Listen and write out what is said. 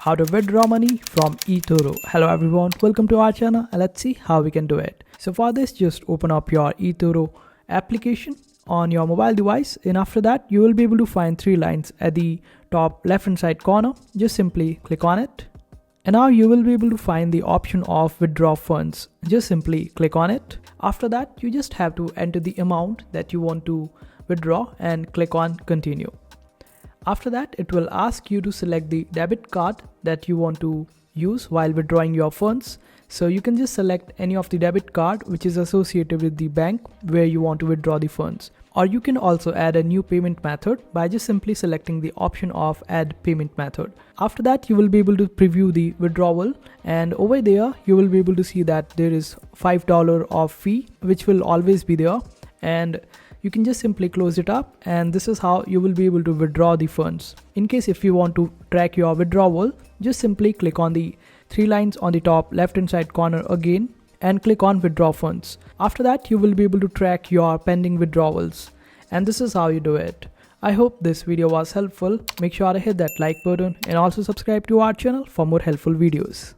how to withdraw money from eToro. Hello everyone, welcome to our channel and let's see how we can do it. So for this, just open up your eToro application on your mobile device, and after that you will be able to find three lines at the top left hand side corner. Just simply click on it, and now you will be able to find the option of withdraw funds. Just simply click on it. After that, you just have to enter the amount that you want to withdraw and click on continue. After that, it will ask you to select the debit card that you want to use while withdrawing your funds. So you can just select any of the debit card which is associated with the bank where you want to withdraw the funds. Or you can also add a new payment method by just simply selecting the option of add payment method. After that, you will be able to preview the withdrawal, and over there you will be able to see that there is $5 of fee which will always be there, and you can just simply close it up, and this is how you will be able to withdraw the funds. In case if you want to track your withdrawal, just simply click on the three lines on the top left hand side corner again and click on withdraw funds. After that, you will be able to track your pending withdrawals, and this is how you do it. I hope this video was helpful. Make sure to hit that like button and also subscribe to our channel for more helpful videos.